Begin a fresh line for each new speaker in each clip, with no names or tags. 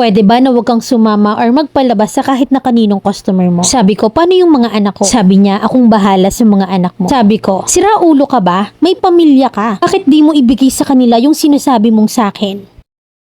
Pwede ba na wag kang sumama or magpalabas sa kahit na kaninong customer mo? Sabi ko, paano yung mga anak ko? Sabi niya, akong bahala sa mga anak mo. Sabi ko, sira ulo ka ba? May pamilya ka. Bakit di mo ibigay sa kanila yung sinasabi mong sa akin?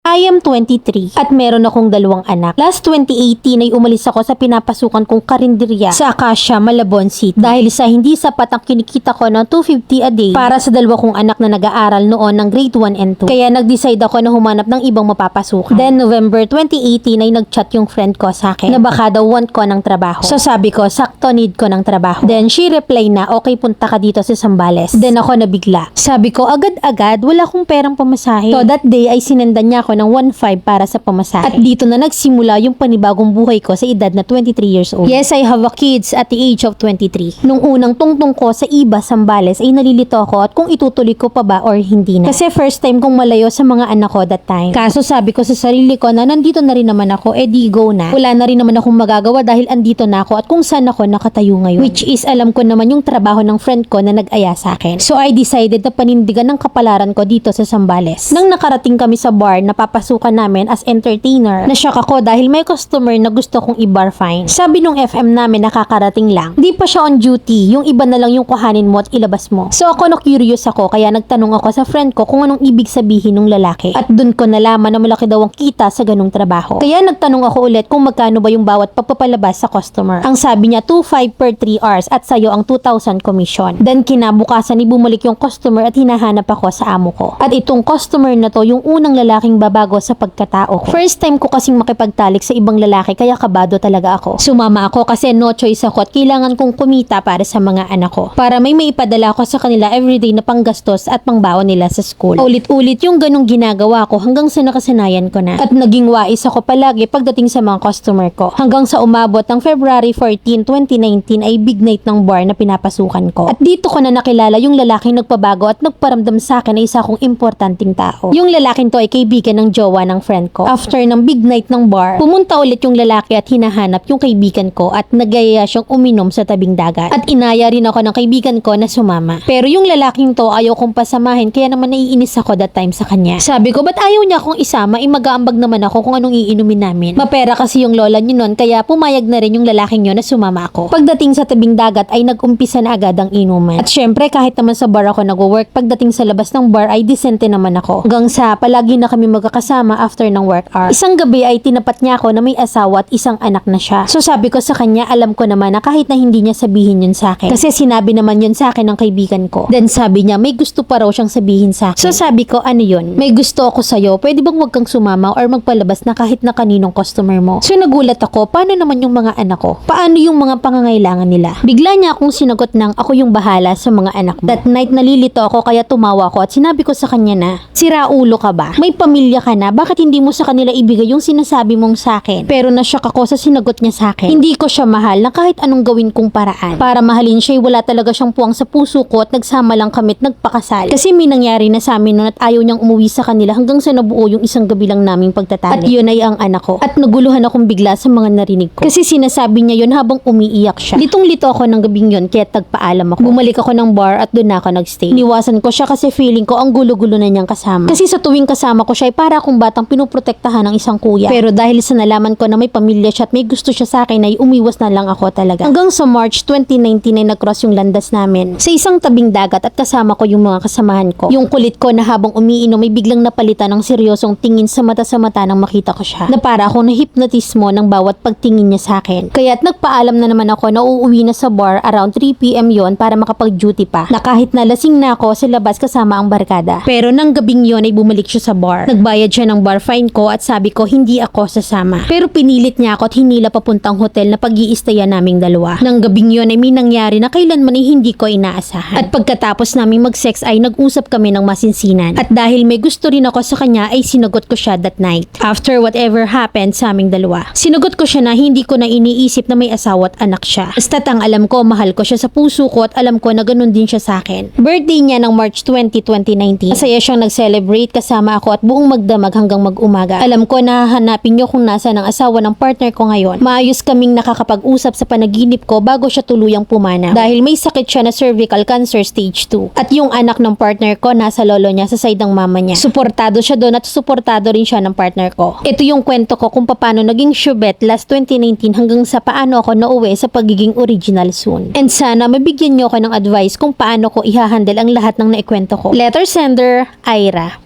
I am 23 at meron akong 2 anak. Last 2018 ay umalis ako sa pinapasukan kong karinderya sa Acacia, Malabon City dahil sa hindi sapat ang kinikita ko ng 250 a day para sa 2 kong anak na nag-aaral noon ng grade 1 and 2. Kaya nag-decide ako na humanap ng ibang mapapasukan. Then November 2018 ay nag-chat yung friend ko sa akin na baka daw want ko ng trabaho. So sabi ko, sakto need ko ng trabaho. Then she reply na, okay, punta ka dito sa Zambales. Then ako nabigla. Sabi ko, agad-agad wala akong perang pamasahe. So that day ay sinendan niya ako ng 1.5 para sa pamasahe. At dito na nagsimula yung panibagong buhay ko sa edad na 23 years old. Yes, I have a kids at the age of 23. Nung unang tungtong ko sa iba Zambales ay nalilito ako at kung itutuloy ko pa ba or hindi na. Kasi first time kong malayo sa mga anak ko that time. Kaso sabi ko sa sarili ko na nandito na rin naman ako, di go na. Wala na rin naman akong magagawa dahil andito na ako at kung saan ako nakatayo ngayon. Which is alam ko naman yung trabaho ng friend ko na nag-aya sa akin. So I decided na panindigan ng kapalaran ko dito sa Zambales. Nang nakarating kami sa bar na papasukan namin as entertainer, na-shock ako dahil may customer na gusto kong i-bar fine. Sabi nung FM namin nakakarating lang, di pa siya on duty, yung iba na lang yung kuhanin mo at ilabas mo. So ako curious ako kaya nagtanong ako sa friend ko kung anong ibig sabihin ng lalaki. At dun ko nalaman na malaki daw ang kita sa ganung trabaho. Kaya nagtanong ako ulit kung magkano ba yung bawat pagpapalabas sa customer. Ang sabi niya 2.5 per 3 hours at sayo ang 2,000 commission. Then kinabukasan ni bumalik yung customer at hinahanap ako sa amo ko. At itong customer na to yung unang lalaking babago sa pagkatao ko. First time ko kasing makipagtalik sa ibang lalaki kaya kabado talaga ako. Sumama ako kasi no choice ako at kailangan kong kumita para sa mga anak ko. Para may maipadala ko sa kanila everyday na panggastos at pangbaon nila sa school. Ulit-ulit yung ganong ginagawa ko hanggang sa nakasanayan ko na. At naging wais ako palagi pagdating sa mga customer ko. Hanggang sa umabot ng February 14, 2019 ay big night ng bar na pinapasukan ko. At dito ko na nakilala yung lalaking nagpabago at nagparamdam sa akin na isa akong importanteng tao. Yung lalaking to ay kaibigan ng jowa ng friend ko. After ng big night ng bar, pumunta ulit yung lalaki at hinahanap yung kaibigan ko at nagaya siyang uminom sa tabing dagat. At inaya rin ako ng kaibigan ko na sumama. Pero yung lalaking to ayaw kong pasamahin kaya naman naiinis ako that time sa kanya. Sabi ko, ba't ayaw niya akong isama? Mag-aambag naman ako kung anong iinumin namin. Mapera kasi yung lola niyo nun kaya pumayag na rin yung lalaking yun na sumama ako. Pagdating sa tabing dagat ay nag-umpisa na agad ang inuman. At syempre kahit naman sa bar ako nag-work, pagdating sa labas ng bar ay disente naman ako. Hanggang sa palagi na kami magkakasama after ng work hour. Isang gabi ay tinapat niya ako na may asawa at isang anak na siya. So sabi ko sa kanya, alam ko naman na kahit na hindi niya sabihin yun sa akin. Kasi sinabi naman yun sa akin ng kaibigan ko. Then sabi niya, may gusto pa raw siyang sabihin sa akin. So sabi ko, ano yun? May gusto ako sa'yo, pwede bang wag kang sumama or magpalabas na kahit na kaninong customer mo? So nagulat ako, paano naman yung mga anak ko? Paano yung mga pangangailangan nila? Bigla niya akong sinagot ng ako yung bahala sa mga anak mo. That night nalilito ako kaya tumawa ako at sinabi ko sa kanya na, sira ulo ka ba? May pamilya ka na, bakit hindi mo sa kanila ibigay yung sinasabi mong sa akin? Pero nashock ako sa sinagot niya sa akin. Hindi ko siya mahal na kahit anong gawin kong paraan. Para mahalin siya, wala talaga siyang puwang sa puso ko at nagsama lang kami at nagpakasal. Kasi may nangyari na sa amin noon at ayaw niyang umuwi sa kanila hanggang sa nabuo yung isang gabi lang naming pagtatalik. At yun ay ang anak ko. At naguluhan akong bigla sa mga narinig ko. Kasi sinasabi niya yun habang umiiyak siya. Litong-lito ako ng gabing yun kaya tagpaalam ako. Bumalik ako ng bar at doon na ako nagstay. Iniwasan ko siya kasi feeling ko ang gulo-gulo na niyang kasama. Kasi sa tuwing kasama ko siya ay para akong batang pinuprotektahan ng isang kuya. Pero dahil sa nalaman ko na may pamilya siya at may gusto siya sa akin ay umiwas na lang ako talaga. Hanggang sa March 2019 ay nag-cross yung landas namin sa isang tabing dagat at kasama ko yung mga kasamahan ko. Yung kulit ko na habang umiinom ay biglang napalitan ng seryosong tingin sa mata nang makita ko siya. Na para akong nahipnotismo ng bawat pagtingin niya sa akin. Kaya't nagpaalam na naman ako na uuwi na sa bar around 3 PM yon para makapag-duty pa. Na kahit nalasing na ako sa labas kasama ang barkada. Pero nang gabing yon ay bumalik siya sa bar. Nagbayad siya ng bar fine ko at sabi ko hindi ako sasama. Pero pinilit niya ako at hinila papuntang hotel na pag-iistayan naming dalawa. Nang gabing yon ay may nangyari na kailanman ay hindi ko inaasahan. At pagkatapos naming mag-sex ay nag-usap kami ng masinsinan. At dahil may gusto rin ako sa kanya ay sinagot ko siya that night. After whatever happened sa aming dalawa. Sinagot ko siya na hindi ko na iniisip na may asawa at anak siya. Basta't ang alam ko, mahal ko siya sa puso ko at alam ko na ganun din siya sa akin. Birthday niya ng March 20, 2019. Masaya siyang nag-celebrate kasama ako at buong magdamag hanggang mag-umaga. Alam ko na hahanapin nyo kung nasa ng asawa ng partner ko ngayon. Maayos kaming nakakapag-usap sa panaginip ko bago siya tuluyang pumanaw. Dahil may sakit siya na cervical cancer stage 2. At yung anak ng partner ko nasa lolo niya sa side ng mama niya. Suportado siya doon at suportado rin siya ng partner ko. Ito yung kwento ko kung paano naging syubet last 2019 hanggang sa paano ako nauwi sa pagiging original soon. And sana mabigyan nyo ako ng advice kung paano ko ihahandle ang lahat ng naikwento ko. Letter sender, Ira.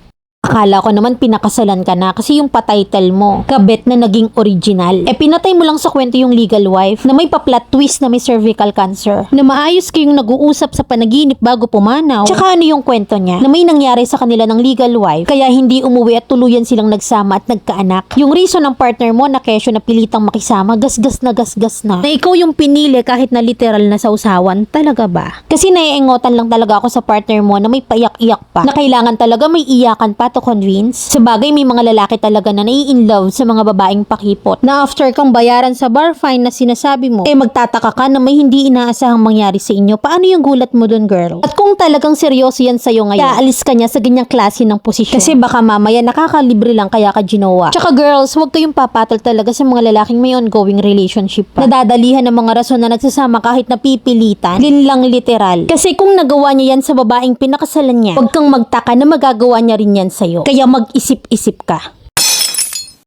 Akala ko naman pinakasalan ka na kasi yung pa-title mo, kabet na naging original. Pinatay mo lang sa kwento yung legal wife na may pa-plot twist na may cervical cancer. Na maayos kayong nag-uusap sa panaginip bago pumanaw. Tsaka ano yung kwento niya? Na may nangyari sa kanila ng legal wife kaya hindi umuwi at tuluyan silang nagsama at nagkaanak. Yung reason ng partner mo na kesyo na pilitang makisama, gasgas na. Na ikaw yung pinili kahit na literal na sausawan, talaga ba? Kasi naiingotan lang talaga ako sa partner mo na may paiyak-iyak pa. Na kailangan talaga may iyakan pa to convince. Sa bagay, may mga lalaki talaga na nai-inlove sa mga babaeng pakipot na after kang bayaran sa bar fine na sinasabi mo, magtataka ka na may hindi inaasahang mangyari sa inyo. Paano yung gulat mo dun, girl? At kung talagang seryoso yan sa'yo ngayon, aalis ka niya sa ganyang klase ng posisyon. Kasi baka mamaya nakakalibre lang kaya ka ginawa. Tsaka girls, huwag kayong papatol talaga sa mga lalaking may ongoing relationship pa. Nadadalihan ng mga rason na nagsasama kahit napipilitan. Linlang literal. Kasi kung nagawa niya yan sa babaeng pinakasalan niya, huwag kang magtaka na magagawa niya rin yan sa'yo. Kaya mag-isip-isip ka.